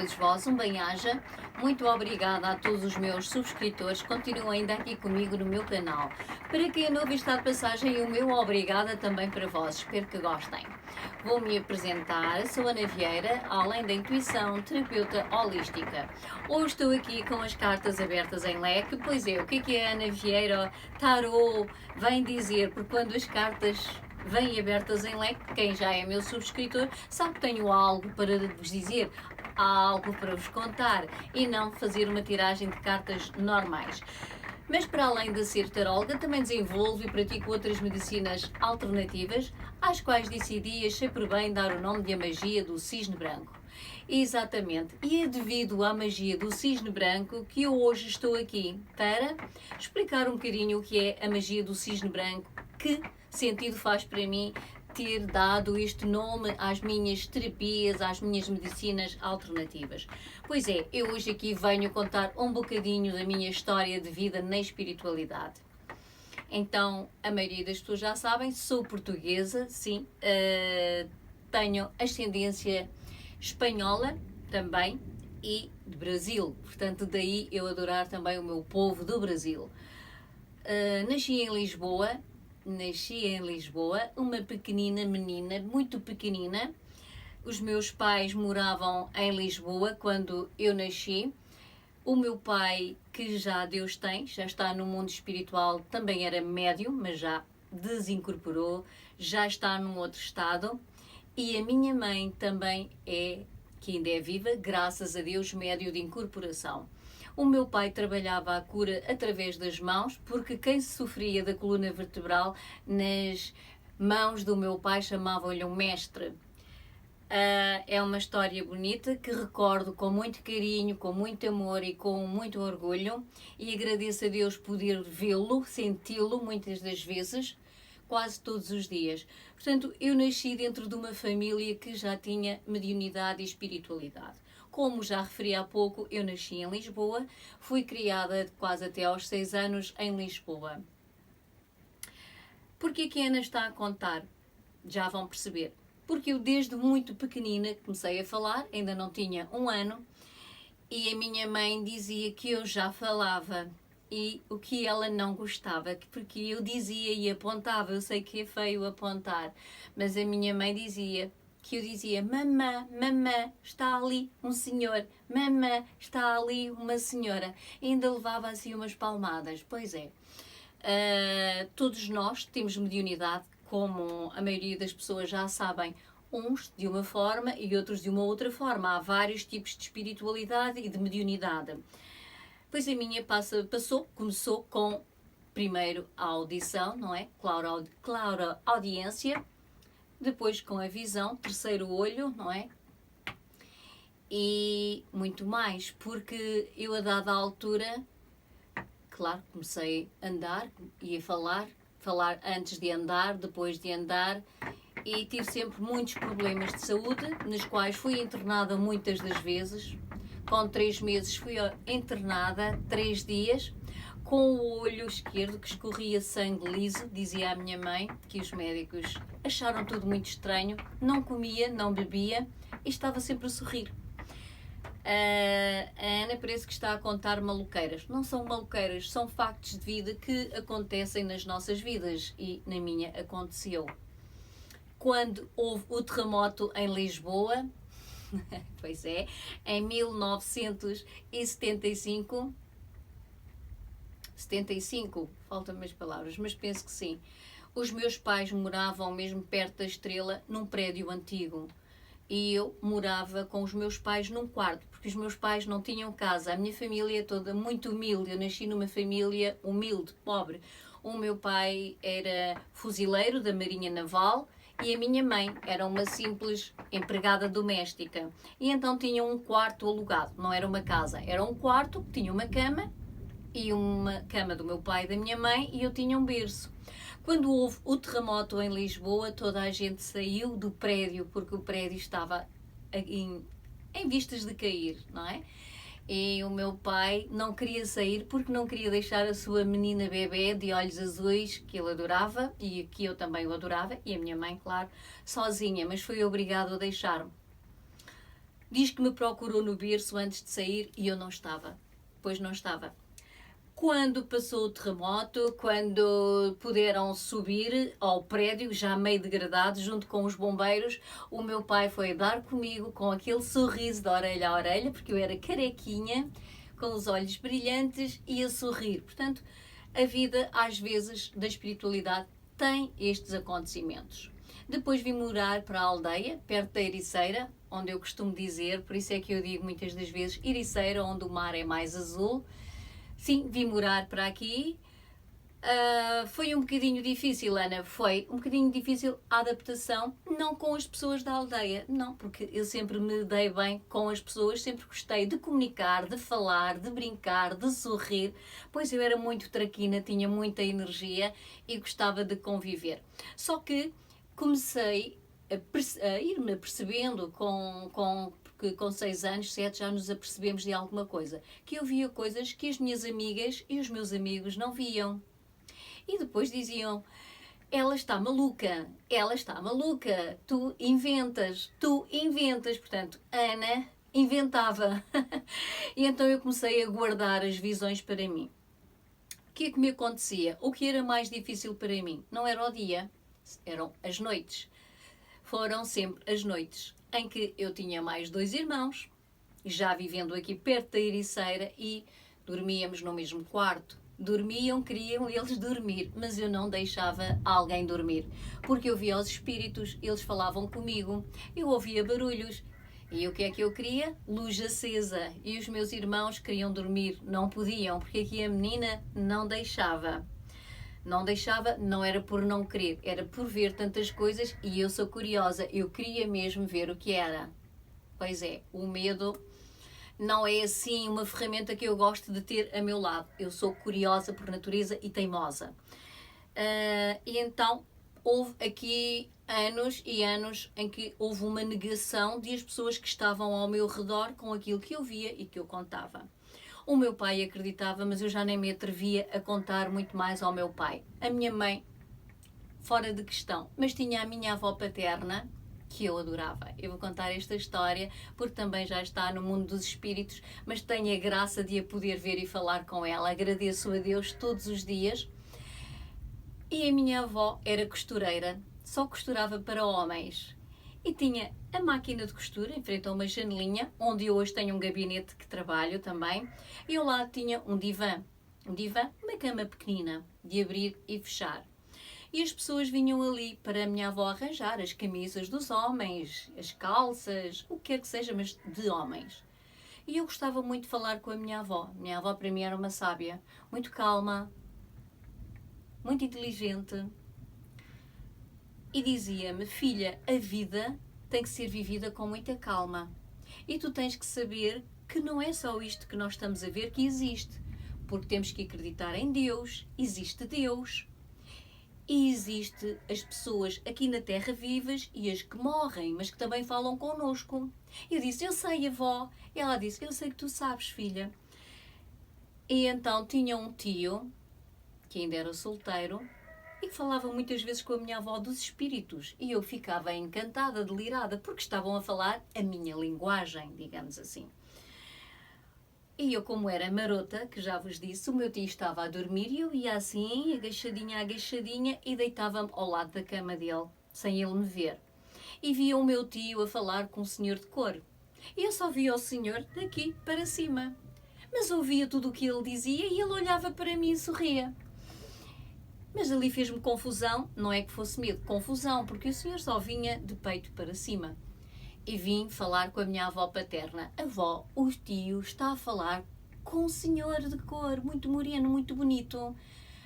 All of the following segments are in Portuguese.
todos vós, bem-aja. Muito obrigada a todos os meus subscritores que continuam ainda aqui comigo no meu canal. Para quem é novo e está de passagem, o meu obrigada também para vós. Espero que gostem. Vou-me apresentar, sou Ana Vieira, além da intuição, terapeuta holística. Hoje estou aqui com as cartas abertas em leque. Pois é, o que é a Ana Vieira Tarot vem dizer? Porque quando as cartas vêm abertas em leque, quem já é meu subscritor sabe que tenho algo para vos dizer, algo para vos contar e não fazer uma tiragem de cartas normais. Mas para além de ser taróloga, também desenvolvo e pratico outras medicinas alternativas, às quais decidi e achei por bem dar o nome de a magia do cisne branco. Exatamente, e é devido à magia do cisne branco que eu hoje estou aqui para explicar um bocadinho o que é a magia do cisne branco, que sentido faz para mim ter dado este nome às minhas terapias, às minhas medicinas alternativas. Pois é, eu hoje aqui venho contar um bocadinho da minha história de vida na espiritualidade. Então, a maioria das pessoas já sabem, sou portuguesa, sim, tenho ascendência espanhola também e de Brasil, portanto daí eu adorar também o meu povo do Brasil. Nasci em Lisboa, uma pequenina menina, muito pequenina. Os meus pais moravam em Lisboa quando eu nasci. O meu pai, que já Deus tem, já está no mundo espiritual, também era médium, mas já desincorporou, já está num outro estado. E a minha mãe também que ainda é viva, graças a Deus, médio de incorporação. O meu pai trabalhava a cura através das mãos, porque quem sofria da coluna vertebral, nas mãos do meu pai chamavam-lhe um mestre. É uma história bonita que recordo com muito carinho, com muito amor e com muito orgulho, e agradeço a Deus poder vê-lo, senti-lo muitas das vezes, quase todos os dias. Portanto, eu nasci dentro de uma família que já tinha mediunidade e espiritualidade. Como já referi há pouco, eu nasci em Lisboa, fui criada quase até aos 6 anos em Lisboa. Porquê que a Ana está a contar? Já vão perceber. Porque eu desde muito pequenina comecei a falar, ainda não tinha 1 ano, e a minha mãe dizia que eu já falava. E o que ela não gostava, porque eu dizia e apontava, eu sei que é feio apontar, mas a minha mãe dizia que eu dizia: mamã, mamã, está ali um senhor, mamã, está ali uma senhora. E ainda levava assim umas palmadas. Pois é, todos nós temos mediunidade, como a maioria das pessoas já sabem, uns de uma forma e outros de uma outra forma. Há vários tipos de espiritualidade e de mediunidade. Pois a minha começou com, primeiro, a audição, não é? Clara audiência, depois com a visão, terceiro olho, não é? E muito mais, porque eu a dada altura, claro, comecei a andar e a falar antes de andar, depois de andar, e tive sempre muitos problemas de saúde, nos quais fui internada muitas das vezes. Com 3 meses fui internada, 3 dias, com o olho esquerdo que escorria sangue liso, dizia a minha mãe, que os médicos acharam tudo muito estranho, não comia, não bebia e estava sempre a sorrir. A Ana parece que está a contar maluqueiras. Não são maluqueiras, são factos de vida que acontecem nas nossas vidas e na minha aconteceu. Quando houve o terremoto em Lisboa, pois é, em 1975, 75, faltam-me as palavras, mas penso que sim. Os meus pais moravam mesmo perto da Estrela, num prédio antigo. E eu morava com os meus pais num quarto, porque os meus pais não tinham casa. A minha família é toda muito humilde. Eu nasci numa família humilde, pobre. O meu pai era fuzileiro da Marinha Naval e a minha mãe era uma simples empregada doméstica. E então tinha um quarto alugado, não era uma casa. Era um quarto que tinha uma cama, e uma cama do meu pai e da minha mãe, e eu tinha um berço. Quando houve o terremoto em Lisboa, toda a gente saiu do prédio, porque o prédio estava em vistas de cair, não é? E o meu pai não queria sair porque não queria deixar a sua menina bebê de olhos azuis, que ele adorava e que eu também o adorava, e a minha mãe, claro, sozinha, mas foi obrigado a deixar-me. Diz que me procurou no berço antes de sair e eu não estava. Pois não estava. Quando passou o terremoto, quando puderam subir ao prédio, já meio degradado, junto com os bombeiros, o meu pai foi dar comigo com aquele sorriso de orelha a orelha, porque eu era carequinha, com os olhos brilhantes e a sorrir. Portanto, a vida, às vezes, da espiritualidade tem estes acontecimentos. Depois vim morar para a aldeia, perto da Ericeira, onde eu costumo dizer, por isso é que eu digo muitas das vezes, Ericeira, onde o mar é mais azul. Sim, vim morar para aqui. Foi um bocadinho difícil, Ana, foi um bocadinho difícil a adaptação, não com as pessoas da aldeia, não, porque eu sempre me dei bem com as pessoas, sempre gostei de comunicar, de falar, de brincar, de sorrir, pois eu era muito traquina, tinha muita energia e gostava de conviver. Só que comecei a ir-me apercebendo porque com 6 anos, 7, já nos apercebemos de alguma coisa, que eu via coisas que as minhas amigas e os meus amigos não viam. E depois diziam, ela está maluca, tu inventas. Portanto, Ana inventava. E então eu comecei a guardar as visões para mim. O que é que me acontecia? O que era mais difícil para mim? Não era o dia, eram as noites. Foram sempre as noites em que eu tinha mais 2 irmãos, já vivendo aqui perto da Ericeira, e dormíamos no mesmo quarto. Dormiam, queriam eles dormir, mas eu não deixava alguém dormir, porque eu via os espíritos, eles falavam comigo, eu ouvia barulhos. E o que é que eu queria? Luz acesa. E os meus irmãos queriam dormir, não podiam, porque aqui a menina não deixava. Não deixava, não era por não querer, era por ver tantas coisas e eu sou curiosa, eu queria mesmo ver o que era. Pois é, o medo não é assim uma ferramenta que eu gosto de ter a meu lado. Eu sou curiosa por natureza e teimosa. E então houve aqui anos e anos em que houve uma negação de as pessoas que estavam ao meu redor com aquilo que eu via e que eu contava. O meu pai acreditava, mas eu já nem me atrevia a contar muito mais ao meu pai. A minha mãe, fora de questão, mas tinha a minha avó paterna, que eu adorava. Eu vou contar esta história porque também já está no mundo dos espíritos, mas tenho a graça de a poder ver e falar com ela. Agradeço a Deus todos os dias. E a minha avó era costureira, só costurava para homens. E tinha a máquina de costura em frente a uma janelinha, onde eu hoje tenho um gabinete que trabalho também. E ao lado tinha um divã, uma cama pequenina, de abrir e fechar. E as pessoas vinham ali para a minha avó arranjar as camisas dos homens, as calças, o que quer que seja, mas de homens. E eu gostava muito de falar com a minha avó. Minha avó para mim era uma sábia, muito calma, muito inteligente. E dizia-me, filha, a vida tem que ser vivida com muita calma. E tu tens que saber que não é só isto que nós estamos a ver que existe. Porque temos que acreditar em Deus, existe Deus. E existe as pessoas aqui na Terra vivas e as que morrem, mas que também falam connosco. Eu disse, eu sei, avó. E ela disse, eu sei que tu sabes, filha. E então tinha um tio, que ainda era solteiro, e que falava muitas vezes com a minha avó dos espíritos. E eu ficava encantada, delirada, porque estavam a falar a minha linguagem, digamos assim. E eu, como era marota, que já vos disse, o meu tio estava a dormir e eu ia assim, agachadinha, e deitava-me ao lado da cama dele, sem ele me ver. E via o meu tio a falar com um senhor de cor. E eu só via o senhor daqui para cima. Mas ouvia tudo o que ele dizia e ele olhava para mim e sorria. Mas ali fez-me confusão, não é que fosse medo, confusão, porque o senhor só vinha de peito para cima. E vim falar com a minha avó paterna. Avó, o tio está a falar com um senhor de cor, muito moreno, muito bonito.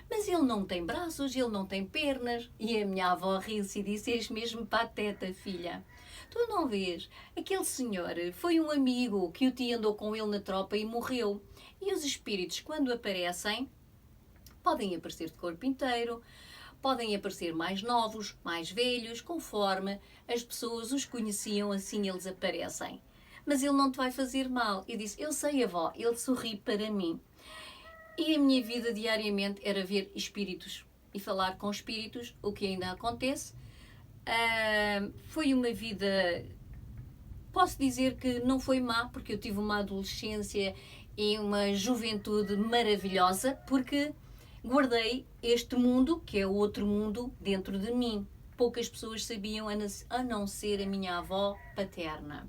Mas ele não tem braços, ele não tem pernas. E a minha avó riu-se e disse, és mesmo pateta, filha. Tu não vês? Aquele senhor foi um amigo que o tio andou com ele na tropa e morreu. E os espíritos, quando aparecem, podem aparecer de corpo inteiro, podem aparecer mais novos, mais velhos, conforme as pessoas os conheciam, assim eles aparecem. Mas ele não te vai fazer mal. Eu disse, eu sei, avó, ele sorri para mim. E a minha vida diariamente era ver espíritos e falar com espíritos, o que ainda acontece. Foi uma vida posso dizer que não foi má, porque eu tive uma adolescência e uma juventude maravilhosa, porque guardei este mundo, que é o outro mundo, dentro de mim. Poucas pessoas sabiam, a não ser a minha avó paterna.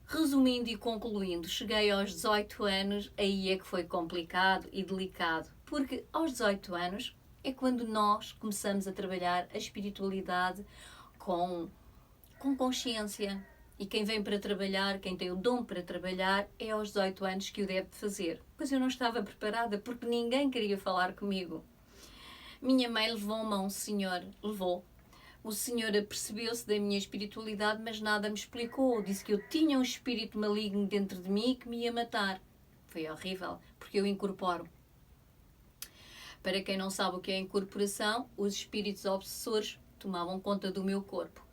Resumindo e concluindo, cheguei aos 18 anos, aí é que foi complicado e delicado, porque aos 18 anos é quando nós começamos a trabalhar a espiritualidade com consciência. E quem vem para trabalhar, quem tem o dom para trabalhar, é aos 18 anos que o deve fazer. Pois eu não estava preparada, porque ninguém queria falar comigo. Minha mãe levou-me a um senhor, levou. O senhor apercebeu-se da minha espiritualidade, mas nada me explicou. Disse que eu tinha um espírito maligno dentro de mim e que me ia matar. Foi horrível, porque eu incorporo. Para quem não sabe o que é incorporação, os espíritos obsessores tomavam conta do meu corpo.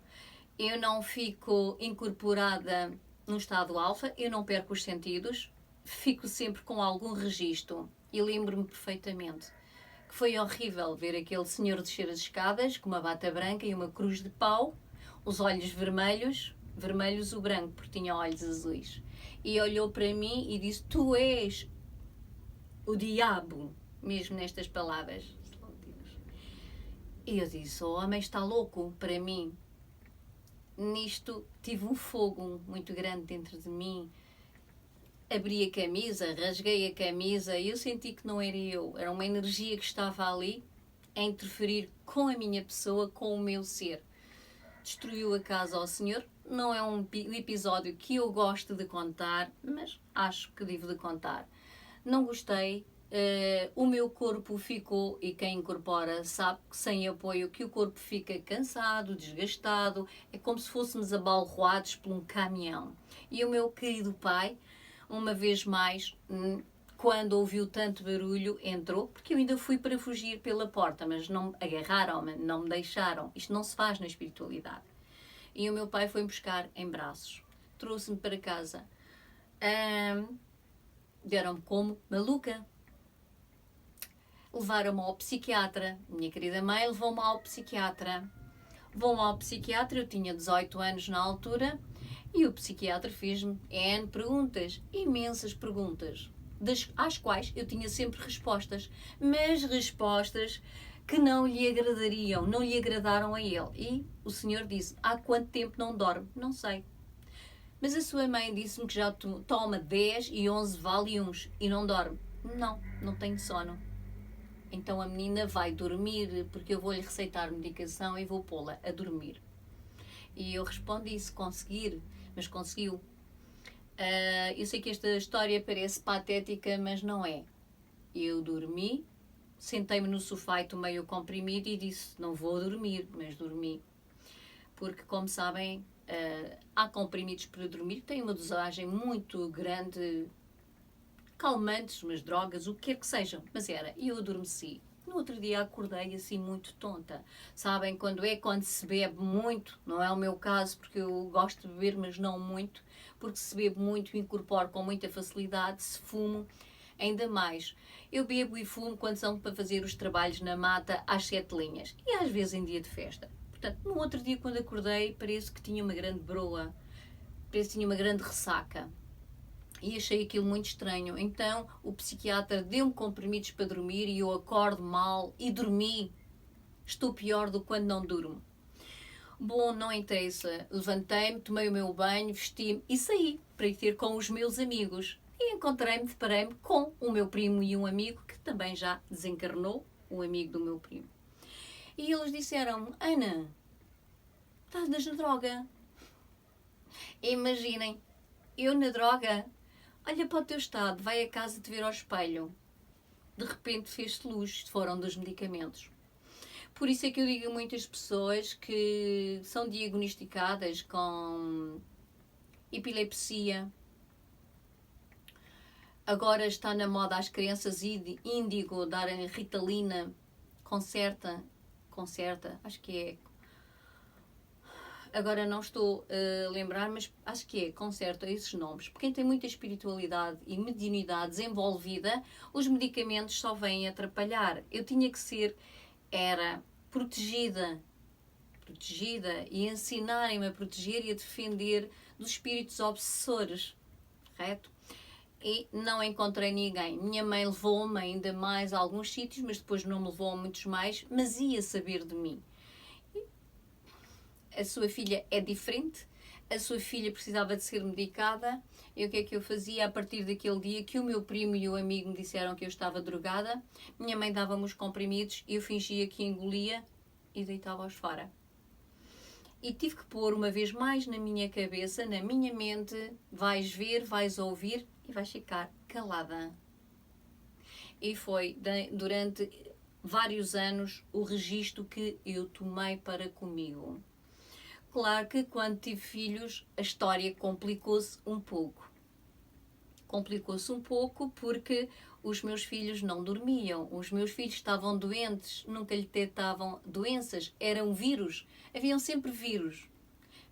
Eu não fico incorporada no estado alfa, eu não perco os sentidos, fico sempre com algum registro. E lembro-me perfeitamente que foi horrível ver aquele senhor descer as escadas com uma bata branca e uma cruz de pau, os olhos vermelhos, vermelhos o branco, porque tinha olhos azuis. E olhou para mim e disse: tu és o diabo, mesmo nestas palavras. E eu disse: o homem está louco para mim. Nisto tive um fogo muito grande dentro de mim. Abri a camisa, rasguei a camisa e eu senti que não era eu. Era uma energia que estava ali a interferir com a minha pessoa, com o meu ser. Destruiu a casa ao senhor. Não é um episódio que eu gosto de contar, mas acho que devo de contar. Não gostei. O meu corpo ficou, e quem incorpora sabe que sem apoio que o corpo fica cansado, desgastado, é como se fôssemos abalroados por um caminhão. E o meu querido pai, uma vez mais, quando ouviu tanto barulho, entrou, porque eu ainda fui para fugir pela porta, mas não agarraram-me, não me deixaram. Isto não se faz na espiritualidade. E o meu pai foi-me buscar em braços, trouxe-me para casa. Deram-me como maluca. Levaram-me ao psiquiatra. Minha querida mãe levou-me ao psiquiatra. Vou-me ao psiquiatra, eu tinha 18 anos na altura, e o psiquiatra fez-me N perguntas, imensas perguntas, às quais eu tinha sempre respostas, mas respostas que não lhe agradariam, não lhe agradaram a ele. E o senhor disse: há quanto tempo não dorme? Não sei. Mas a sua mãe disse-me que já toma 10 e 11 Valiums e não dorme. Não, não tenho sono. Então a menina vai dormir, porque eu vou-lhe receitar medicação e vou pô-la a dormir. E eu respondi: se conseguir, mas conseguiu. Eu sei que esta história parece patética, mas não é. Eu dormi, sentei-me no sofá e tomei o comprimido e disse: não vou dormir, mas dormi. Porque, como sabem, há comprimidos para dormir que têm uma dosagem muito grande, calmantes, umas drogas, o que quer que sejam. Mas era, e eu adormeci. No outro dia acordei assim muito tonta. Sabem, quando se bebe muito, não é o meu caso, porque eu gosto de beber, mas não muito, porque se bebe muito, incorporo com muita facilidade, se fumo, ainda mais. Eu bebo e fumo quando são para fazer os trabalhos na mata às 7 linhas, e às vezes em dia de festa. Portanto, no outro dia, quando acordei, parece que tinha uma grande broa, parece que tinha uma grande ressaca. E achei aquilo muito estranho. Então o psiquiatra deu-me comprimidos para dormir e eu acordo mal e dormi. Estou pior do que quando não durmo. Bom, não interessa. Levantei-me, tomei o meu banho, vesti-me e saí para ir ter com os meus amigos. E deparei-me com o meu primo e um amigo que também já desencarnou, o amigo do meu primo. E eles disseram-me: Ana, estás na droga. Imaginem, eu na droga. Olha para o teu estado, vai a casa te ver ao espelho. De repente fez-se luz, foram dos medicamentos. Por isso é que eu digo a muitas pessoas que são diagnosticadas com epilepsia. Agora está na moda as crianças índigo darem Ritalina, concerta, acho que é. Agora não estou a lembrar, mas acho que é, conserta esses nomes. Porque quem tem muita espiritualidade e mediunidade desenvolvida, os medicamentos só vêm atrapalhar. Eu tinha que ser, era protegida protegida e ensinarem-me a proteger e a defender dos espíritos obsessores, correto? E não encontrei ninguém. Minha mãe levou-me ainda mais a alguns sítios, mas depois não me levou a muitos mais, mas ia saber de mim. A sua filha é diferente, a sua filha precisava de ser medicada, e o que é que eu fazia a partir daquele dia que o meu primo e o amigo me disseram que eu estava drogada? Minha mãe dava-me os comprimidos e eu fingia que engolia e deitava-os fora. E tive que pôr uma vez mais na minha cabeça, na minha mente, vais ver, vais ouvir e vais ficar calada. E foi durante vários anos o registro que eu tomei para comigo. Claro que quando tive filhos a história complicou-se um pouco. Complicou-se um pouco porque os meus filhos não dormiam, os meus filhos estavam doentes, nunca lhe detectavam doenças, eram vírus, haviam sempre vírus.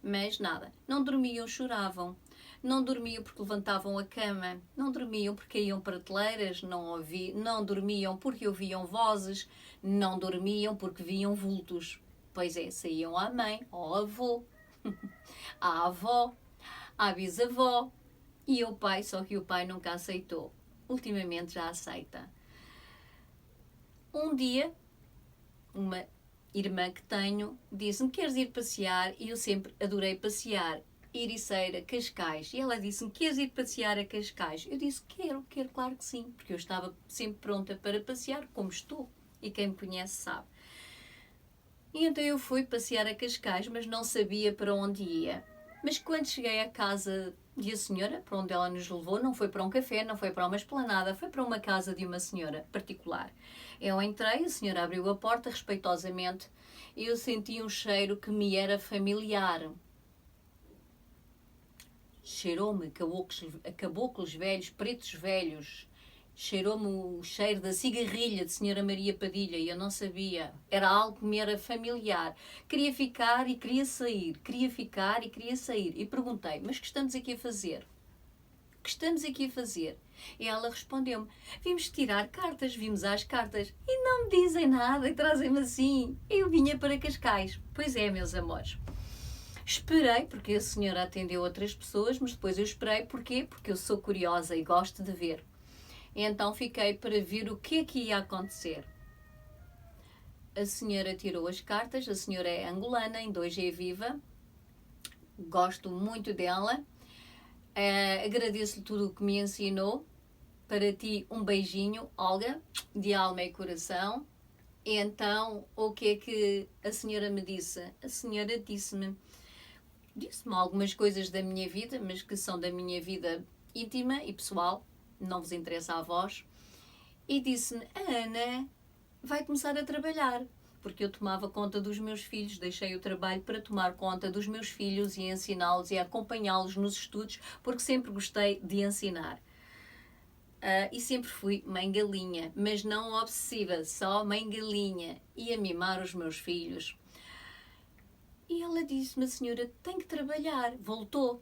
Mas nada, não dormiam, choravam. Não dormiam porque levantavam a cama, não dormiam porque iam prateleiras, não dormiam porque ouviam vozes, não dormiam porque viam vultos. Pois é, saíam à mãe, ao avô, à avó, à bisavó e ao pai, só que o pai nunca aceitou. Ultimamente já aceita. Um dia, uma irmã que tenho disse-me: queres ir passear? E eu sempre adorei passear. Ericeira, Cascais. E ela disse-me: queres ir passear a Cascais? Eu disse: quero, claro que sim, porque eu estava sempre pronta para passear, como estou. E quem me conhece sabe. E então eu fui passear a Cascais, mas não sabia para onde ia. Mas quando cheguei à casa de a senhora, para onde ela nos levou, não foi para um café, não foi para uma esplanada, foi para uma casa de uma senhora particular. Eu entrei, a senhora abriu a porta respeitosamente e eu senti um cheiro que me era familiar. Cheirou-me a caboclos velhos, pretos velhos. Cheirou-me o cheiro da cigarrilha de Senhora Maria Padilha e eu não sabia. Era algo que me era familiar. Queria ficar e queria sair. Queria ficar e queria sair. E perguntei: mas o que estamos aqui a fazer? O que estamos aqui a fazer? E ela respondeu-me: vimos tirar cartas, vimos às cartas. E não me dizem nada e trazem-me assim. Eu vinha para Cascais. Pois é, meus amores. Esperei, porque a senhora atendeu outras pessoas, mas depois eu esperei. Porquê? Porque eu sou curiosa e gosto de ver. E então fiquei para ver o que é que ia acontecer. A senhora tirou as cartas, a senhora é angolana, em 2G viva. Gosto muito dela. Agradeço-lhe tudo o que me ensinou. Para ti, um beijinho, Olga, de alma e coração. E então, o que é que a senhora me disse? A senhora disse-me algumas coisas da minha vida, mas que são da minha vida íntima e pessoal, não vos interessa a vós, e disse-me: a Ana vai começar a trabalhar, porque eu tomava conta dos meus filhos, deixei o trabalho para tomar conta dos meus filhos e ensiná-los e acompanhá-los nos estudos, porque sempre gostei de ensinar. E sempre fui mãe galinha, mas não obsessiva, só mãe galinha, e a mimar os meus filhos. E ela disse-me: a senhora tem que trabalhar. Voltou.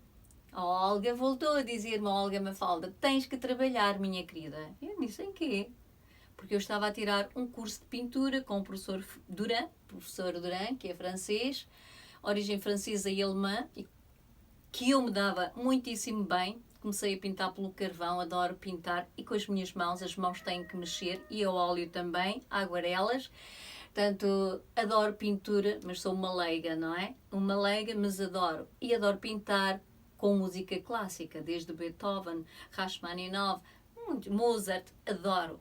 A Olga voltou a dizer-me: Olga Mafalda, tens que trabalhar, minha querida. Eu disse: em quê? Porque eu estava a tirar um curso de pintura com o professor Duran, que é francês, origem francesa e alemã, que eu me dava muitíssimo bem. Comecei a pintar pelo carvão, adoro pintar, e com as minhas mãos, as mãos têm que mexer, e a óleo também, aguarelas. Portanto, adoro pintura, mas sou uma leiga, não é? Uma leiga, mas adoro. E adoro pintar com música clássica, desde Beethoven, Rachmaninoff, Mozart, adoro.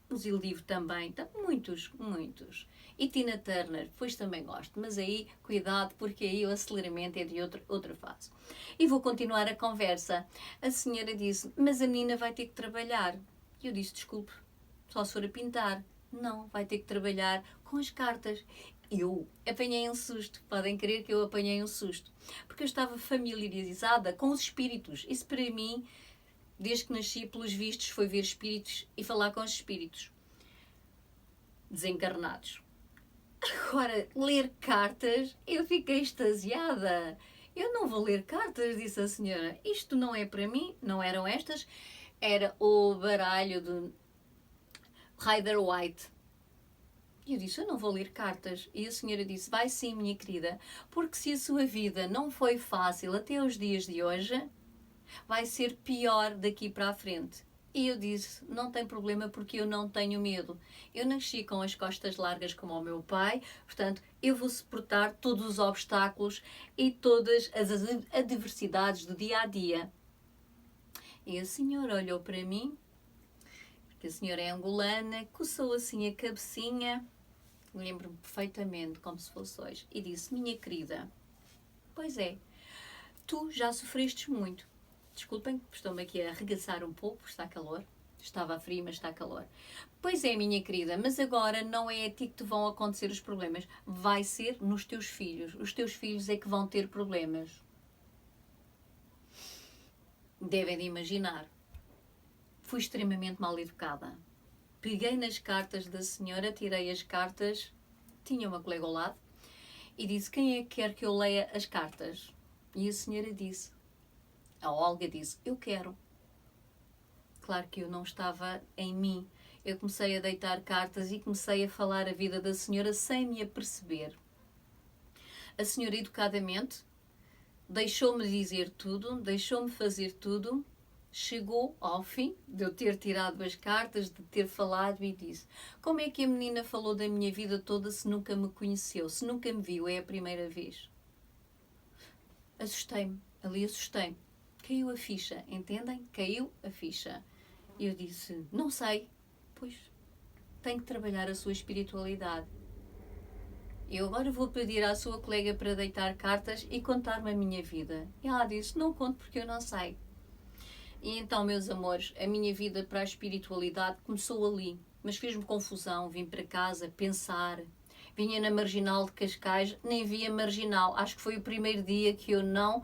O Zildjian também, muitos. E Tina Turner, pois também gosto, mas aí, cuidado, porque aí o aceleramento é de outra fase. E vou continuar a conversa. A senhora disse: mas a menina vai ter que trabalhar. E eu disse: desculpe, só se for a pintar. Não, vai ter que trabalhar com as cartas. Eu apanhei um susto, podem crer que eu apanhei um susto, porque eu estava familiarizada com os espíritos. Isso para mim, desde que nasci, pelos vistos, foi ver espíritos e falar com os espíritos desencarnados. Agora, ler cartas, eu fiquei extasiada. Eu não vou ler cartas, disse a senhora. Isto não é para mim, não eram estas. Era o baralho de Rider White. E eu disse, eu não vou ler cartas. E a senhora disse, vai sim, minha querida, porque se a sua vida não foi fácil até os dias de hoje, vai ser pior daqui para a frente. E eu disse, não tem problema porque eu não tenho medo. Eu nasci com as costas largas como o meu pai, portanto, eu vou suportar todos os obstáculos e todas as adversidades do dia a dia. E a senhora olhou para mim, porque a senhora é angolana, coçou assim a cabecinha, lembro-me perfeitamente como se fosse hoje, e disse, minha querida, pois é, tu já sofrestes muito. Desculpem, estou-me aqui a arregaçar um pouco, porque está calor. Estava frio, mas está calor. Pois é, minha querida, mas agora não é a ti que te vão acontecer os problemas. Vai ser nos teus filhos. Os teus filhos é que vão ter problemas. Devem de imaginar. Fui extremamente mal educada. Peguei nas cartas da senhora, tirei as cartas, tinha uma colega ao lado, e disse, quem é que quer que eu leia as cartas? E a senhora disse, a Olga disse, eu quero. Claro que eu não estava em mim. Eu comecei a deitar cartas e comecei a falar a vida da senhora sem me aperceber. A senhora, educadamente, deixou-me dizer tudo, deixou-me fazer tudo. Chegou ao fim de eu ter tirado as cartas, de ter falado e disse, como é que a menina falou da minha vida toda se nunca me conheceu, se nunca me viu, é a primeira vez? Assustei-me, ali assustei-me. Caiu a ficha, entendem? Caiu a ficha. E eu disse, não sei. Pois, tem que trabalhar a sua espiritualidade. Eu agora vou pedir à sua colega para deitar cartas e contar-me a minha vida. E ela disse, não conto porque eu não sei. E então, meus amores, a minha vida para a espiritualidade começou ali. Mas fez-me confusão, vim para casa pensar. Vinha na Marginal de Cascais, nem via Marginal. Acho que foi o primeiro dia que eu não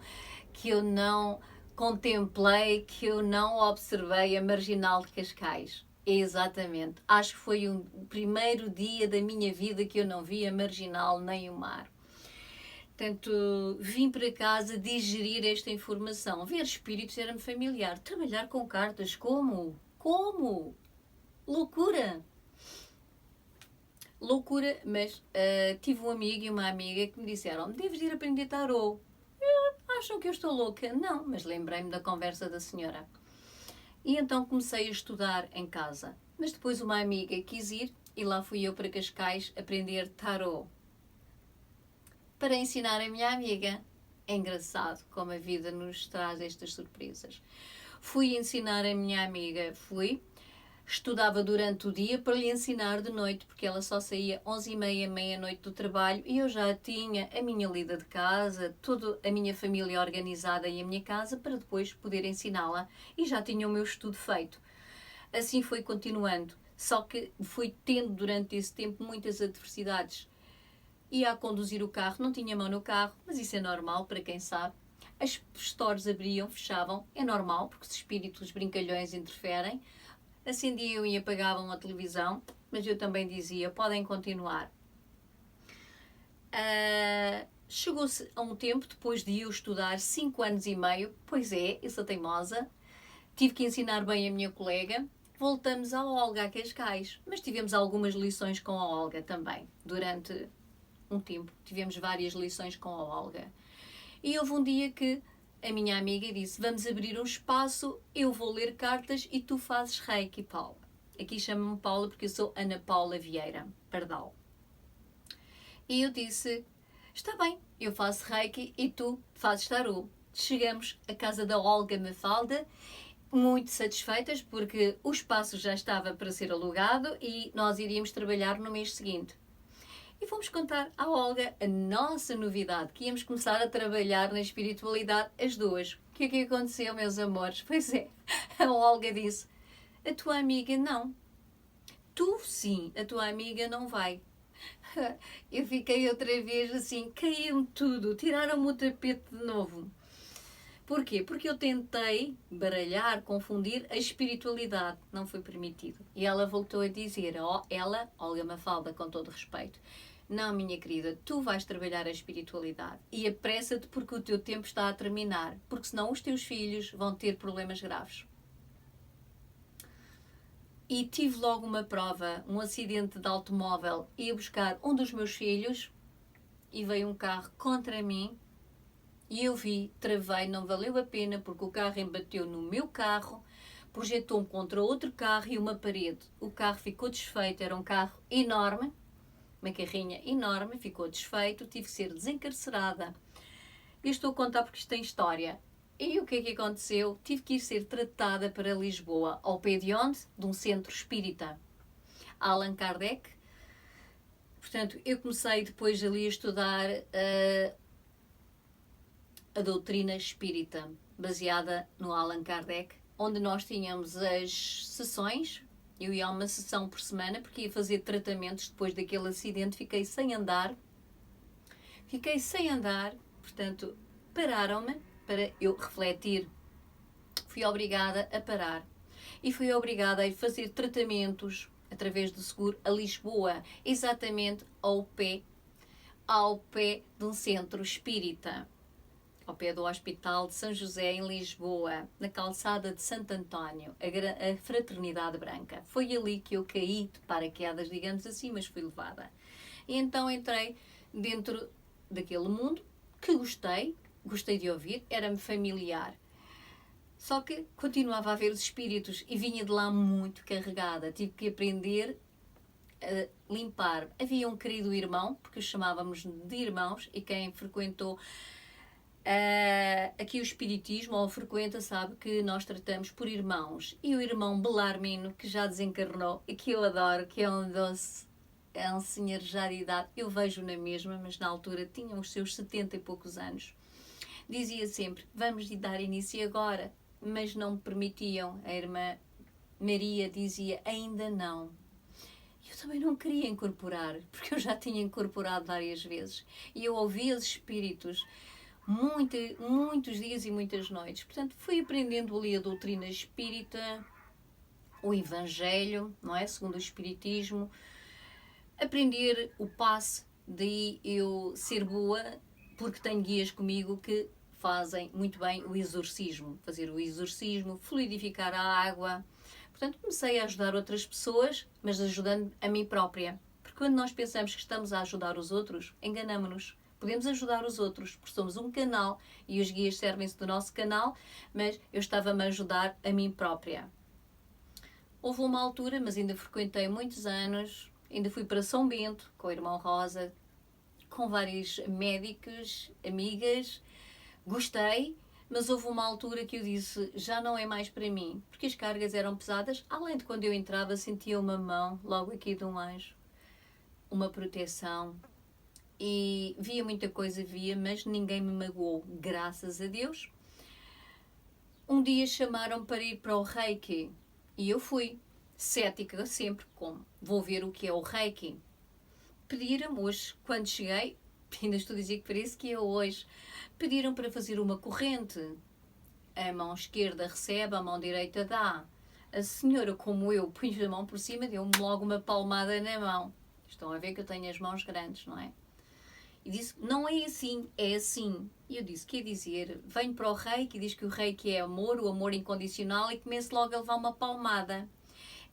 contemplei, que eu não observei a Marginal de Cascais. Exatamente. Acho que foi o primeiro dia da minha vida que eu não vi a Marginal nem o mar. Portanto, vim para casa digerir esta informação. Ver espíritos era-me familiar. Trabalhar com cartas, como? Como? Loucura! Loucura, mas tive um amigo e uma amiga que me disseram, deves ir aprender tarô. Acham que eu estou louca? Não, mas lembrei-me da conversa da senhora. E então comecei a estudar em casa. Mas depois uma amiga quis ir e lá fui eu para Cascais aprender tarô. Para ensinar a minha amiga. É engraçado como a vida nos traz estas surpresas. Fui ensinar a minha amiga, estudava durante o dia para lhe ensinar de noite, porque ela só saía 11h30, meia-noite do trabalho e eu já tinha a minha lida de casa, toda a minha família organizada em a minha casa para depois poder ensiná-la e já tinha o meu estudo feito. Assim foi continuando, só que fui tendo durante esse tempo muitas adversidades. Ia a conduzir o carro, não tinha mão no carro, mas isso é normal para quem sabe. As stores abriam, fechavam, é normal porque os espíritos brincalhões interferem. Acendiam e apagavam a televisão, mas eu também dizia, podem continuar. Chegou-se a um tempo, depois de eu estudar 5 anos e meio, pois é, eu sou teimosa, tive que ensinar bem a minha colega, voltamos à Olga, a Cascais, mas tivemos algumas lições com a Olga também, durante um tempo, tivemos várias lições com a Olga. E houve um dia que a minha amiga disse, vamos abrir um espaço, eu vou ler cartas e tu fazes reiki, Paula. Aqui chama-me Paula porque eu sou Ana Paula Vieira, Pardal. E eu disse, está bem, eu faço reiki e tu fazes tarô. Chegamos à casa da Olga Mafalda, muito satisfeitas porque o espaço já estava para ser alugado e nós iríamos trabalhar no mês seguinte. E fomos contar à Olga a nossa novidade, que íamos começar a trabalhar na espiritualidade as duas. O que é que aconteceu, meus amores? Pois é, a Olga disse, a tua amiga não. Tu sim, a tua amiga não vai. Eu fiquei outra vez assim, caiu-me tudo, tiraram-me o tapete de novo. Porquê? Porque eu tentei baralhar, confundir a espiritualidade, não foi permitido. E ela voltou a dizer, Olga Mafalda, com todo respeito, não, minha querida, tu vais trabalhar a espiritualidade e apressa-te porque o teu tempo está a terminar, porque senão os teus filhos vão ter problemas graves. e tive logo uma prova, um acidente de automóvel. Ia buscar um dos meus filhos e veio um carro contra mim e eu vi, travei, não valeu a pena porque o carro embateu no meu carro, projetou-me contra outro carro e uma parede. O carro ficou desfeito, era um carro enorme, uma carrinha enorme, ficou desfeito, tive que ser desencarcerada. Eu estou a contar porque isto tem história. E o que é que aconteceu? Tive que ir ser tratada para Lisboa, ao pé de onde? De um centro espírita. Allan Kardec. Portanto, eu comecei depois ali a estudar a doutrina espírita, baseada no Allan Kardec, onde nós tínhamos as sessões. Eu ia a uma sessão por semana, porque ia fazer tratamentos depois daquele acidente. Fiquei sem andar, portanto, pararam-me para eu refletir. Fui obrigada a parar. E fui obrigada a fazer tratamentos através do seguro a Lisboa, exatamente ao pé de um centro espírita, ao pé do Hospital de São José, em Lisboa, na calçada de Santo António, a Fraternidade Branca. Foi ali que eu caí de paraquedas, digamos assim, mas fui levada. E então entrei dentro daquele mundo que gostei de ouvir, era-me familiar. Só que continuava a ver os espíritos e vinha de lá muito carregada. Tive que aprender a limpar. Havia um querido irmão, porque os chamávamos de irmãos, e quem frequentou aqui o espiritismo ou frequenta sabe que nós tratamos por irmãos. E o irmão Belarmino, que já desencarnou e que eu adoro, que é um doce, é um senhor já de idade, eu vejo na mesma, mas na altura tinha os seus 70 e poucos anos. Dizia sempre, vamos lhe dar início agora, mas não me permitiam. A irmã Maria dizia, ainda não. Eu também não queria incorporar, porque eu já tinha incorporado várias vezes. E eu ouvia os espíritos muitos dias e muitas noites. Portanto, fui aprendendo ali a doutrina espírita, o Evangelho, não é? Segundo o Espiritismo. Aprender o passe, daí eu ser boa, porque tenho guias comigo que fazem muito bem o exorcismo. Fazer o exorcismo, fluidificar a água. Portanto, comecei a ajudar outras pessoas, mas ajudando a mim própria. Porque quando nós pensamos que estamos a ajudar os outros, enganamos-nos. Podemos ajudar os outros, porque somos um canal e os guias servem-se do nosso canal, mas eu estava-me a ajudar a mim própria. Houve uma altura, mas ainda frequentei muitos anos, ainda fui para São Bento com o irmão Rosa, com vários médicos, amigas, gostei, mas houve uma altura que eu disse, já não é mais para mim, porque as cargas eram pesadas, além de quando eu entrava sentia uma mão, logo aqui de um anjo, uma proteção, e via muita coisa, mas ninguém me magoou, graças a Deus. Um dia chamaram para ir para o Reiki, e eu fui, cética sempre, como vou ver o que é o Reiki. Pediram-me hoje, quando cheguei, ainda estou a dizer que parece que é hoje, pediram para fazer uma corrente. A mão esquerda recebe, a mão direita dá. A senhora, como eu, pus a mão por cima, deu-me logo uma palmada na mão. Estão a ver que eu tenho as mãos grandes, não é? E disse, não é assim, é assim. E eu disse, quer dizer, venho para o Reiki, diz que o Reiki é amor, o amor incondicional, e começo logo a levar uma palmada.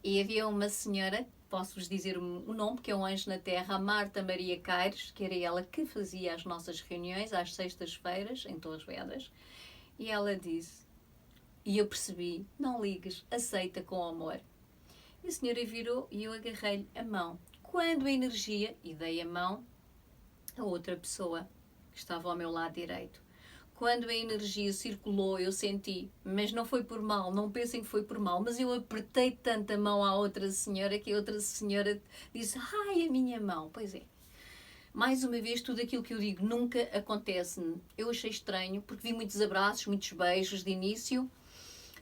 E havia uma senhora, posso-vos dizer o nome, que é um anjo na terra, a Marta Maria Caires, que era ela que fazia as nossas reuniões às sextas-feiras, em Torres Vedras, e ela disse, e eu percebi, não ligues, aceita com amor. E a senhora virou e eu agarrei-lhe a mão. Quando a energia, e dei a mão a outra pessoa que estava ao meu lado direito. Quando a energia circulou, eu senti, mas não foi por mal, não pensem que foi por mal, mas eu apertei tanto a mão à outra senhora que a outra senhora disse, ai, a minha mão. Pois é. Mais uma vez, tudo aquilo que eu digo nunca acontece. Eu achei estranho, porque vi muitos abraços, muitos beijos de início.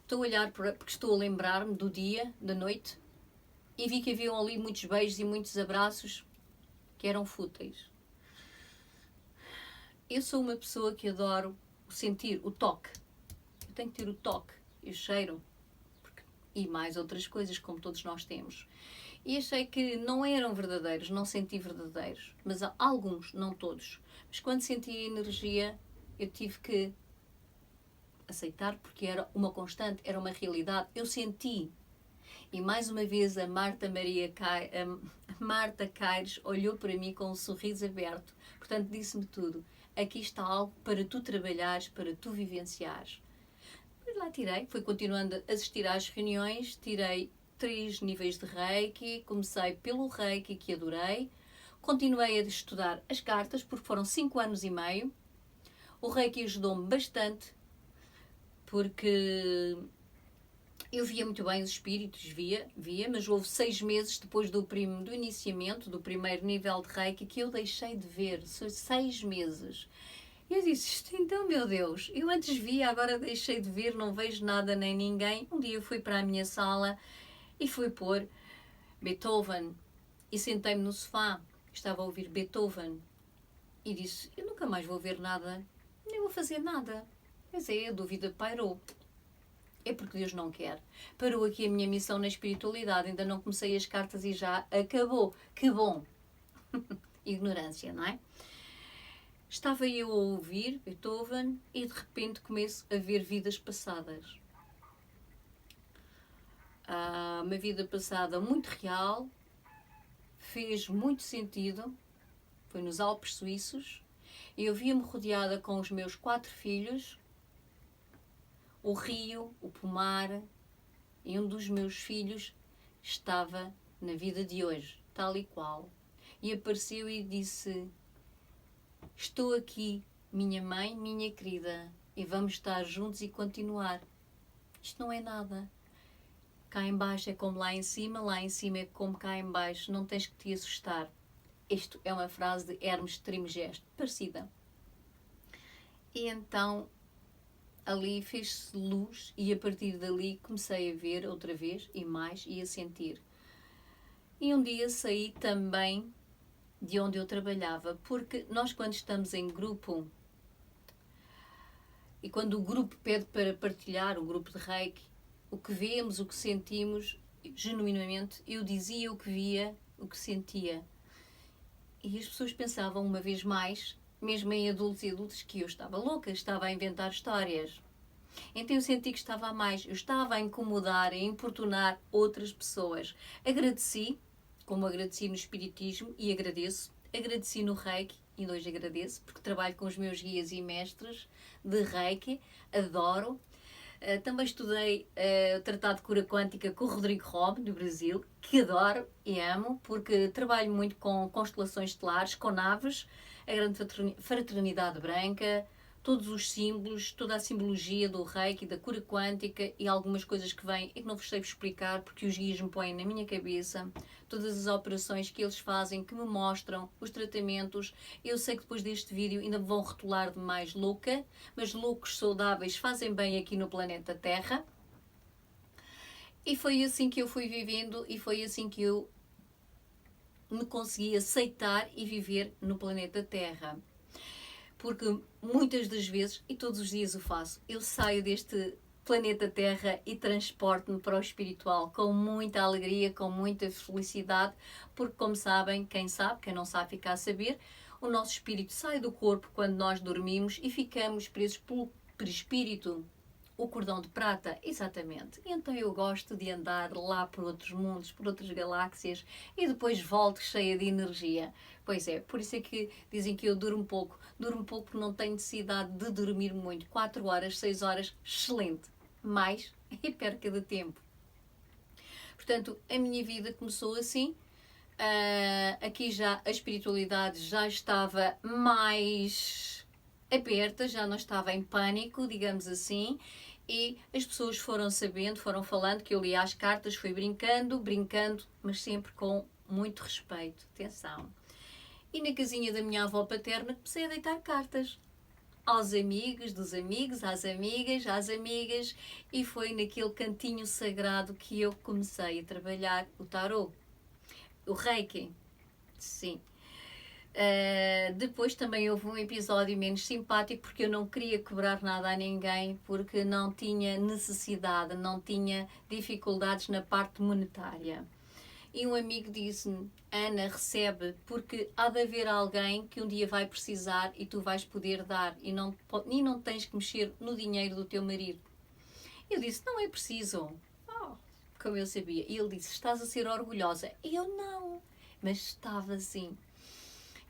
Estou a olhar porque estou a lembrar-me do dia, da noite, e vi que haviam ali muitos beijos e muitos abraços que eram fúteis. Eu sou uma pessoa que adoro sentir o toque. Eu tenho que ter o toque e o cheiro. E mais outras coisas, como todos nós temos. E achei que não eram verdadeiros, não senti verdadeiros. Mas há alguns, não todos. Mas quando senti a energia, eu tive que aceitar, porque era uma constante, era uma realidade. Eu senti. E mais uma vez a Marta Caires olhou para mim com um sorriso aberto. Portanto, disse-me tudo. Aqui está algo para tu trabalhares, para tu vivenciares. Mas lá tirei, fui continuando a assistir às reuniões, tirei 3 níveis de Reiki, comecei pelo Reiki, que adorei, continuei a estudar as cartas, porque foram 5 anos e meio. O Reiki ajudou-me bastante, porque eu via muito bem os espíritos, via, mas houve 6 meses depois do iniciamento, do primeiro nível de Reiki, que eu deixei de ver, 6 meses. E eu disse, isto então, meu Deus, eu antes via, agora deixei de ver, não vejo nada nem ninguém. Um dia eu fui para a minha sala e fui pôr Beethoven e sentei-me no sofá, estava a ouvir Beethoven e disse, eu nunca mais vou ver nada, nem vou fazer nada. Mas a dúvida pairou. É porque Deus não quer. Parou aqui a minha missão na espiritualidade, ainda não comecei as cartas e já acabou. Que bom! Ignorância, não é? Estava eu a ouvir Beethoven e de repente começo a ver vidas passadas. Uma vida passada muito real, fez muito sentido, foi nos Alpes Suíços, e eu via-me rodeada com os meus 4 filhos, o rio, o pomar, e um dos meus filhos estava na vida de hoje, tal e qual. E apareceu e disse, estou aqui, minha mãe, minha querida, e vamos estar juntos e continuar. Isto não é nada. Cá em baixo é como lá em cima é como cá em baixo, não tens que te assustar. Isto é uma frase de Hermes Trismegisto, parecida. E então ali fez-se luz e a partir dali comecei a ver outra vez e mais e a sentir. E um dia saí também de onde eu trabalhava, porque nós quando estamos em grupo e quando o grupo pede para partilhar, o grupo de Reiki, o que vemos, o que sentimos, genuinamente, eu dizia o que via, o que sentia. E as pessoas pensavam uma vez mais, mesmo em adultos e adultas, que eu estava louca, estava a inventar histórias. Então eu senti que estava a mais, eu estava a incomodar, a importunar outras pessoas. Agradeci, como agradeci no Espiritismo e agradeço, agradeci no Reiki e hoje agradeço, porque trabalho com os meus guias e mestres de Reiki, adoro. Também estudei o Tratado de Cura Quântica com o Rodrigo Robb, do Brasil, que adoro e amo, porque trabalho muito com constelações estelares, com naves, a grande fraternidade branca, todos os símbolos, toda a simbologia do Reiki, da cura quântica e algumas coisas que vêm e que não vos sei explicar porque os guias me põem na minha cabeça, todas as operações que eles fazem, que me mostram, os tratamentos. Eu sei que depois deste vídeo ainda me vão rotular de mais louca, mas loucos saudáveis fazem bem aqui no planeta Terra. E foi assim que eu fui vivendo e foi assim que eu me consegui aceitar e viver no planeta Terra. Porque muitas das vezes, e todos os dias o faço, eu saio deste planeta Terra e transporto-me para o espiritual com muita alegria, com muita felicidade, porque como sabem, quem sabe, quem não sabe fica a saber, o nosso espírito sai do corpo quando nós dormimos e ficamos presos pelo perispírito. O cordão de prata, exatamente. E então eu gosto de andar lá por outros mundos, por outras galáxias e depois volto cheia de energia. Pois é, por isso é que dizem que eu durmo pouco porque não tenho necessidade de dormir muito. 4 horas, 6 horas, excelente. Mais e perca de tempo. Portanto, a minha vida começou assim. Aqui já a espiritualidade já estava mais aberta, já não estava em pânico, digamos assim, e as pessoas foram sabendo, foram falando que eu lia as cartas, fui brincando, mas sempre com muito respeito, atenção. E na casinha da minha avó paterna comecei a deitar cartas aos amigos, dos amigos, às amigas, e foi naquele cantinho sagrado que eu comecei a trabalhar o tarot, o Reiki, sim. Depois também houve um episódio menos simpático porque eu não queria cobrar nada a ninguém porque não tinha necessidade, não tinha dificuldades na parte monetária. E um amigo disse-me, Ana, recebe, porque há de haver alguém que um dia vai precisar e tu vais poder dar e não tens que mexer no dinheiro do teu marido. Eu disse, não é preciso. como eu sabia. E ele disse, estás a ser orgulhosa? E eu, não, mas estava assim.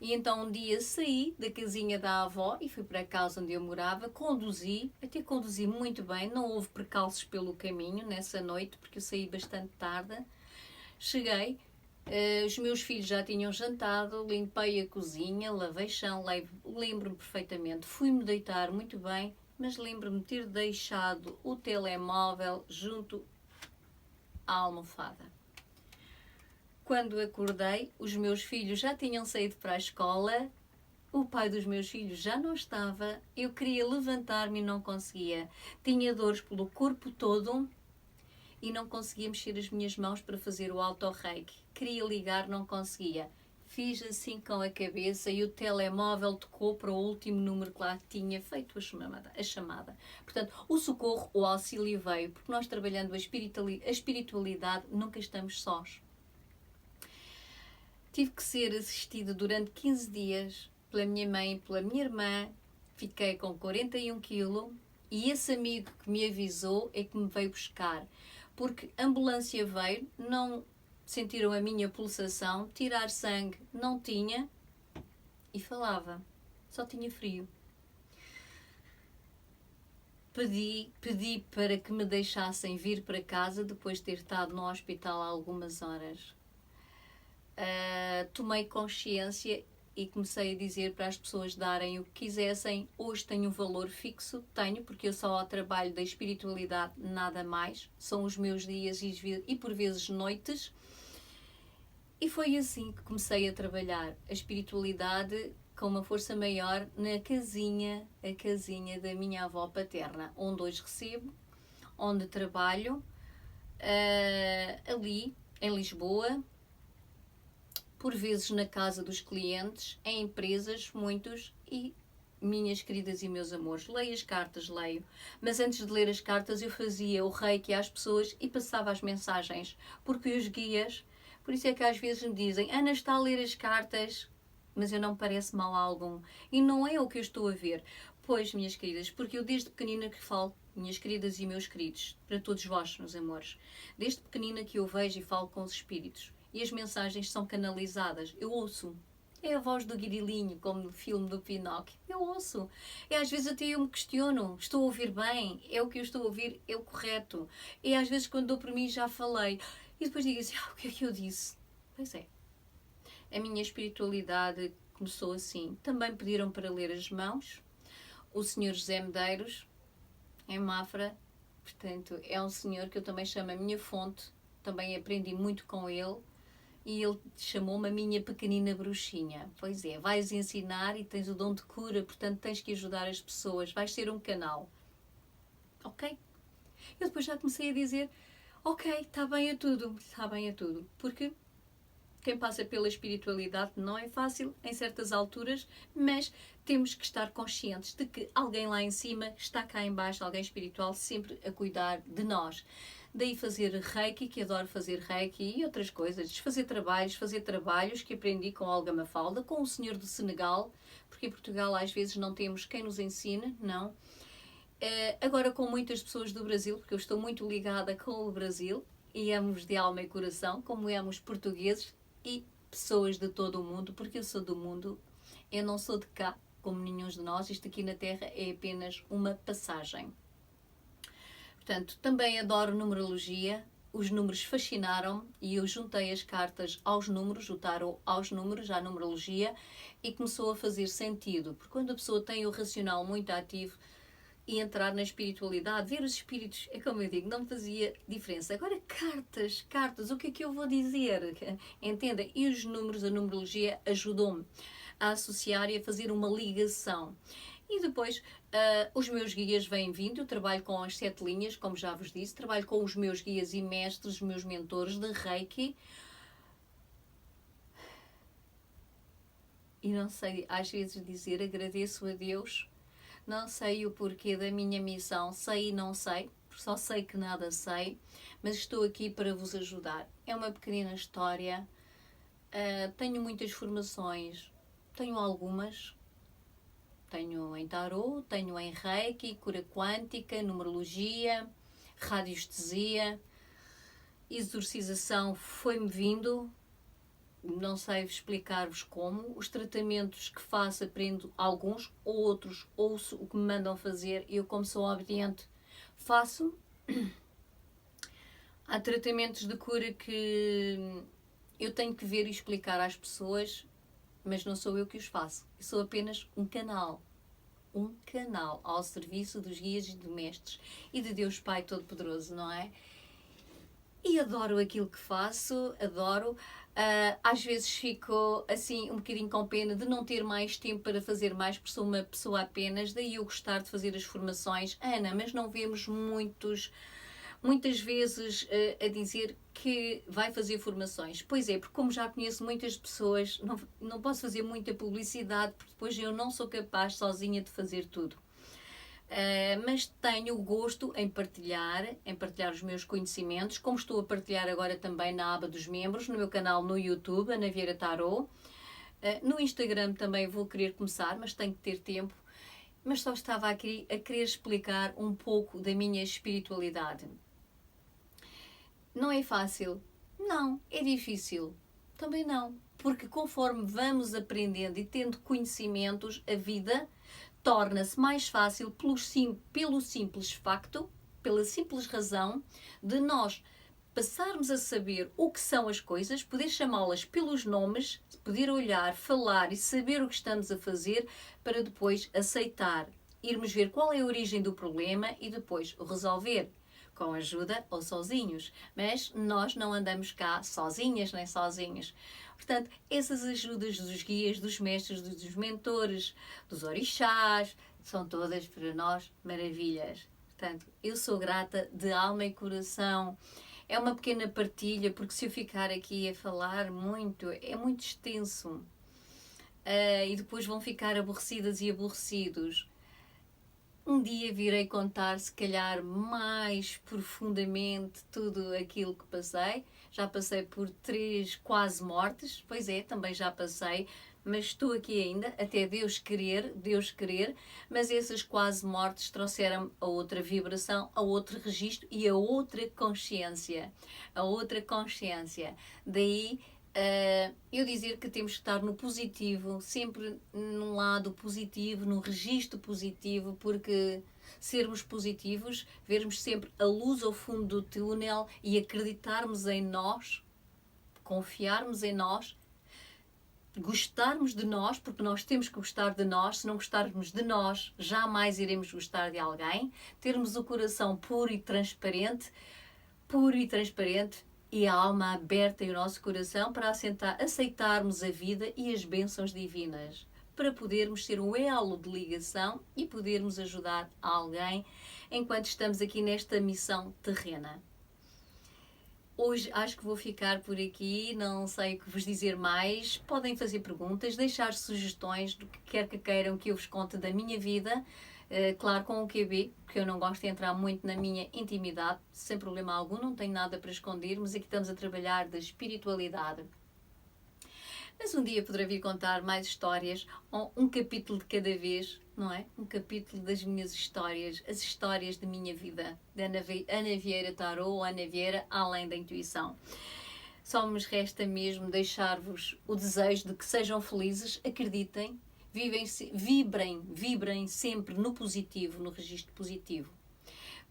E então um dia saí da casinha da avó e fui para a casa onde eu morava, até conduzi muito bem, não houve percalços pelo caminho nessa noite, porque eu saí bastante tarde. Cheguei, os meus filhos já tinham jantado, limpei a cozinha, lavei chão, lembro-me perfeitamente, fui-me deitar muito bem, mas lembro-me de ter deixado o telemóvel junto à almofada. Quando acordei, os meus filhos já tinham saído para a escola, o pai dos meus filhos já não estava, eu queria levantar-me e não conseguia. Tinha dores pelo corpo todo e não conseguia mexer as minhas mãos para fazer o auto-reiki. Queria ligar, não conseguia. Fiz assim com a cabeça e o telemóvel tocou para o último número que lá tinha feito a chamada. Portanto, o socorro, o auxílio veio, porque nós trabalhando a espiritualidade nunca estamos sós. Tive que ser assistida durante 15 dias pela minha mãe e pela minha irmã. Fiquei com 41 kg e esse amigo que me avisou é que me veio buscar. Porque a ambulância veio, não sentiram a minha pulsação, tirar sangue não tinha e falava. Só tinha frio. Pedi para que me deixassem vir para casa depois de ter estado no hospital há algumas horas. Tomei consciência e comecei a dizer para as pessoas darem o que quisessem. Hoje tenho um valor fixo, tenho, porque eu só trabalho da espiritualidade, nada mais. São os meus dias e por vezes noites. E foi assim que comecei a trabalhar a espiritualidade com uma força maior na casinha, a casinha da minha avó paterna, onde hoje recebo, onde trabalho, ali em Lisboa, por vezes na casa dos clientes, em empresas, muitos, e minhas queridas e meus amores, leio as cartas, leio, mas antes de ler as cartas eu fazia o reiki às pessoas e passava as mensagens, porque os guias, por isso é que às vezes me dizem, Ana está a ler as cartas, mas eu não me parece mal algum, e não é o que eu estou a ver. Pois, minhas queridas, porque eu desde pequenina que falo, minhas queridas e meus queridos, para todos vós, meus amores, desde pequenina que eu vejo e falo com os espíritos, e as mensagens são canalizadas. Eu ouço. É a voz do Guirilinho, como no filme do Pinóquio. Eu ouço. E às vezes até eu me questiono. Estou a ouvir bem? É o que eu estou a ouvir? É o correto? E às vezes quando dou por mim já falei. E depois digo assim, o que é que eu disse? Pois é. A minha espiritualidade começou assim. Também pediram para ler as mãos. O senhor José Medeiros, em Mafra. Portanto, é um senhor que eu também chamo a minha fonte. Também aprendi muito com ele. E ele chamou-me a minha pequenina bruxinha. Pois é, vais ensinar e tens o dom de cura, portanto tens que ajudar as pessoas, vais ser um canal. Ok? Eu depois já comecei a dizer, ok, está bem a tudo, está bem a tudo. Porque quem passa pela espiritualidade não é fácil em certas alturas, mas temos que estar conscientes de que alguém lá em cima está cá em baixo, alguém espiritual, sempre a cuidar de nós. Daí fazer reiki, que adoro fazer reiki e outras coisas. Fazer trabalhos que aprendi com Olga Mafalda, com o senhor do Senegal, porque em Portugal às vezes não temos quem nos ensine, não. Agora com muitas pessoas do Brasil, porque eu estou muito ligada com o Brasil e amo-os de alma e coração, como amo os portugueses e pessoas de todo o mundo, porque eu sou do mundo, eu não sou de cá, como nenhum de nós. Isto aqui na Terra é apenas uma passagem. Portanto, também adoro numerologia, os números fascinaram-me e eu juntei as cartas aos números, o tarot aos números, à numerologia, e começou a fazer sentido, porque quando a pessoa tem o racional muito ativo e entrar na espiritualidade, ver os espíritos, é como eu digo, não fazia diferença. Agora cartas, o que é que eu vou dizer? Entenda? E os números, a numerologia ajudou-me a associar e a fazer uma ligação. E depois, os meus guias vêm vindo, eu trabalho com as 7 linhas, como já vos disse, trabalho com os meus guias e mestres, os meus mentores de Reiki. E não sei, às vezes dizer, agradeço a Deus, não sei o porquê da minha missão, sei e não sei, só sei que nada sei, mas estou aqui para vos ajudar. É uma pequenina história, tenho muitas formações, tenho algumas. Tenho em tarot, tenho em reiki, cura quântica, numerologia, radiestesia. exorcização foi-me vindo, não sei explicar-vos como. Os tratamentos que faço, aprendo alguns, outros ouço o que me mandam fazer e eu, como sou obediente, faço. Há tratamentos de cura que eu tenho que ver e explicar às pessoas, mas não sou eu que os faço. Eu sou apenas um canal ao serviço dos guias e de mestres e de Deus Pai Todo-Poderoso, não é? E adoro aquilo que faço, adoro. Às vezes fico assim um bocadinho com pena de não ter mais tempo para fazer mais, porque sou uma pessoa apenas, daí eu gostar de fazer as formações. Ana, mas não vemos muitas vezes a dizer que vai fazer formações. Pois é, porque como já conheço muitas pessoas, não posso fazer muita publicidade, porque depois eu não sou capaz sozinha de fazer tudo. Mas tenho gosto em partilhar os meus conhecimentos, como estou a partilhar agora também na aba dos membros, no meu canal no YouTube, Ana Vieira Tarot. No Instagram também vou querer começar, mas tenho que ter tempo. Mas só estava aqui a querer explicar um pouco da minha espiritualidade. Não é fácil? Não. É difícil? Também não. Porque conforme vamos aprendendo e tendo conhecimentos, a vida torna-se mais fácil pelo simples facto, pela simples razão de nós passarmos a saber o que são as coisas, poder chamá-las pelos nomes, poder olhar, falar e saber o que estamos a fazer para depois aceitar, irmos ver qual é a origem do problema e depois o resolver, com ajuda ou sozinhos. Mas nós não andamos cá sozinhas nem sozinhos. Portanto, essas ajudas dos guias, dos mestres, dos mentores, dos orixás, são todas para nós maravilhas. Portanto, eu sou grata de alma e coração. É uma pequena partilha, porque se eu ficar aqui a falar muito, é muito extenso. E depois vão ficar aborrecidas e aborrecidos. Um dia virei contar, se calhar, mais profundamente tudo aquilo que passei. Já passei por 3 quase mortes, pois é, também já passei, mas estou aqui ainda, até Deus querer, mas essas quase mortes trouxeram a outra vibração, a outro registro e a outra consciência. Daí eu dizer que temos que estar no positivo, sempre num lado positivo, num registro positivo, porque sermos positivos, vermos sempre a luz ao fundo do túnel e acreditarmos em nós, confiarmos em nós, gostarmos de nós, porque nós temos que gostar de nós. Se não gostarmos de nós, jamais iremos gostar de alguém. Termos o coração puro e transparente e a alma aberta e o nosso coração para aceitarmos a vida e as bênçãos divinas, para podermos ser um elo de ligação e podermos ajudar alguém enquanto estamos aqui nesta missão terrena. Hoje acho que vou ficar por aqui, não sei o que vos dizer mais. Podem fazer perguntas, deixar sugestões do que quer que queiram que eu vos conte da minha vida. Claro, com o QB, porque eu não gosto de entrar muito na minha intimidade, sem problema algum, não tenho nada para esconder, mas aqui estamos a trabalhar da espiritualidade. Mas um dia poderá vir contar mais histórias, ou um capítulo de cada vez, não é? Um capítulo das minhas histórias, as histórias da minha vida, de Ana Vieira Tarot ou Ana Vieira Além da Intuição. Só me resta mesmo deixar-vos o desejo de que sejam felizes, acreditem, vibrem sempre no positivo, no registro positivo.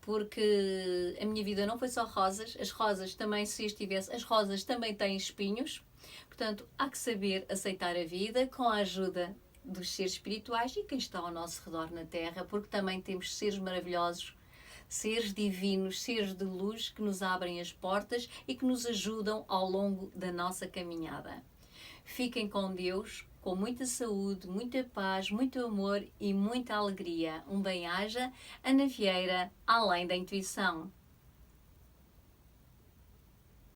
Porque a minha vida não foi só rosas, as rosas também, se estivesse, as rosas também têm espinhos. Portanto, há que saber aceitar a vida com a ajuda dos seres espirituais e quem está ao nosso redor na Terra, porque também temos seres maravilhosos, seres divinos, seres de luz que nos abrem as portas e que nos ajudam ao longo da nossa caminhada. Fiquem com Deus, com muita saúde, muita paz, muito amor e muita alegria. Um bem-aja, Ana Vieira, Além da Intuição.